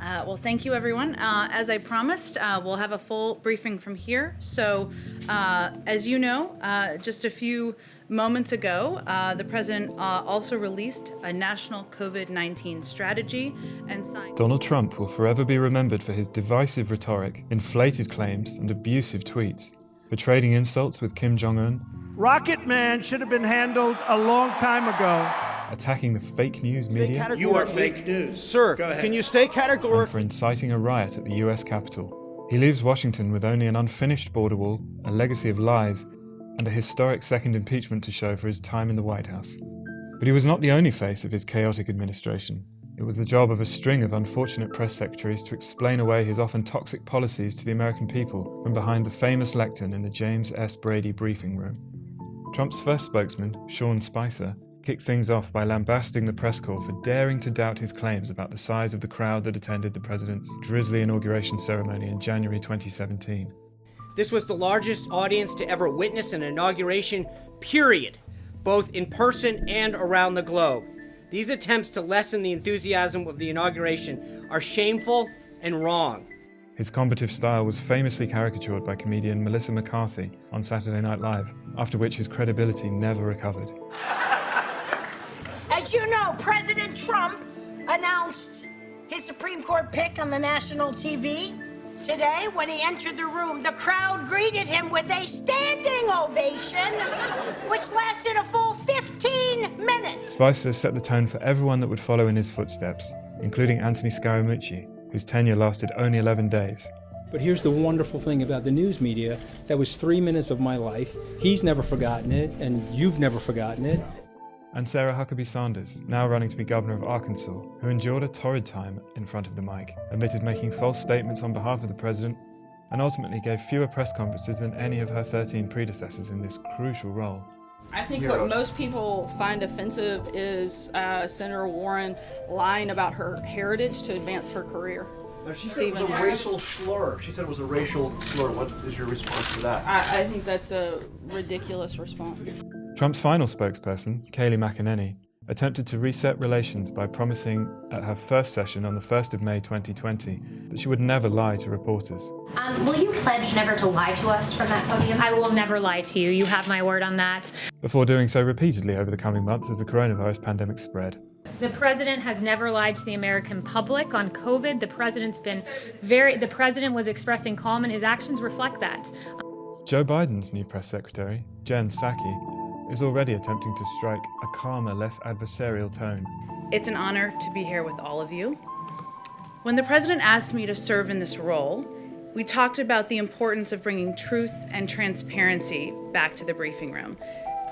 Well, thank you, everyone. As I promised, we'll have a full briefing from here. So, as you know, just a few moments ago, the president also released a national COVID-19 strategy and signed. Donald Trump will forever be remembered for his divisive rhetoric, inflated claims, and abusive tweets, for trading insults with Kim Jong-un, Rocket Man should have been handled a long time ago. attacking the fake news media, You are fake news. Sir, Go ahead. can you stay and categorical? for inciting a riot at the US Capitol. He leaves Washington with only an unfinished border wall, a legacy of lies, and a historic second impeachment to show for his time in the White House. But he was not the only face of his chaotic administration. It was the job of a string of unfortunate press secretaries to explain away his often toxic policies to the American people from behind the famous lectern in the James S. Brady briefing room. Trump's first spokesman, Sean Spicer, kicked things off by lambasting the press corps for daring to doubt his claims about the size of the crowd that attended the president's drizzly inauguration ceremony in January 2017. This was the largest audience to ever witness an inauguration, period, both in person and around the globe. These attempts to lessen the enthusiasm of the inauguration are shameful and wrong. His combative style was famously caricatured by comedian Melissa McCarthy on Saturday Night Live, after which his credibility never recovered. As you know, President Trump announced his Supreme Court pick on the national TV. Today, when he entered the room, the crowd greeted him with a standing ovation, which lasted a full 15 minutes. Spicer set the tone for everyone that would follow in his footsteps, including Anthony Scaramucci, whose tenure lasted only 11 days. But here's the wonderful thing about the news media. That was 3 minutes of my life. He's never forgotten it, and you've never forgotten it. And Sarah Huckabee Sanders, now running to be governor of Arkansas, who endured a torrid time in front of the mic, admitted making false statements on behalf of the president, and ultimately gave fewer press conferences than any of her 13 predecessors in this crucial role. I think what most people find offensive is Senator Warren lying about her heritage to advance her career. She said it was a racial slur. She said it was a racial slur. What is your response to that? I think that's a ridiculous response. Trump's final spokesperson, Kayleigh McEnany, attempted to reset relations by promising at her first session on the 1st of May 2020 that she would never lie to reporters. Will you pledge never to lie to us from that podium? I will never lie to you. You have my word on that. Before doing so repeatedly over the coming months as the coronavirus pandemic spread. The president has never lied to the American public on COVID. The president was expressing calm and his actions reflect that. Joe Biden's new press secretary, Jen Psaki, is already attempting to strike a calmer, less adversarial tone. It's an honor to be here with all of you. When the president asked me to serve in this role, we talked about the importance of bringing truth and transparency back to the briefing room.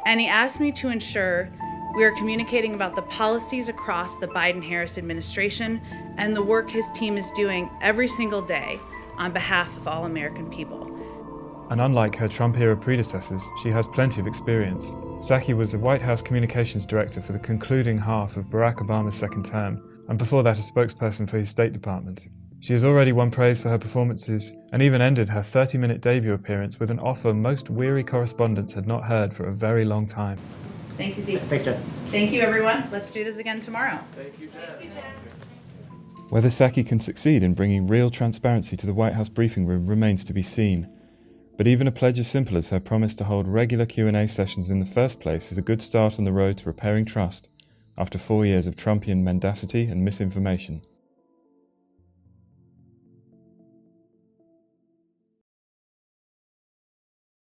And he asked me to ensure we are communicating about the policies across the Biden-Harris administration and the work his team is doing every single day on behalf of all American people. And unlike her Trump-era predecessors, she has plenty of experience. Psaki was the White House communications director for the concluding half of Barack Obama's second term, and before that a spokesperson for his State Department. She has already won praise for her performances, and even ended her 30-minute debut appearance with an offer most weary correspondents had not heard for a very long time. Thank you, Zeke. Thanks, Jen. Thank you, everyone. Let's do this again tomorrow. Thank you, Jen. Whether Psaki can succeed in bringing real transparency to the White House briefing room remains to be seen. But even a pledge as simple as her promise to hold regular Q&A sessions in the first place is a good start on the road to repairing trust after 4 years of Trumpian mendacity and misinformation.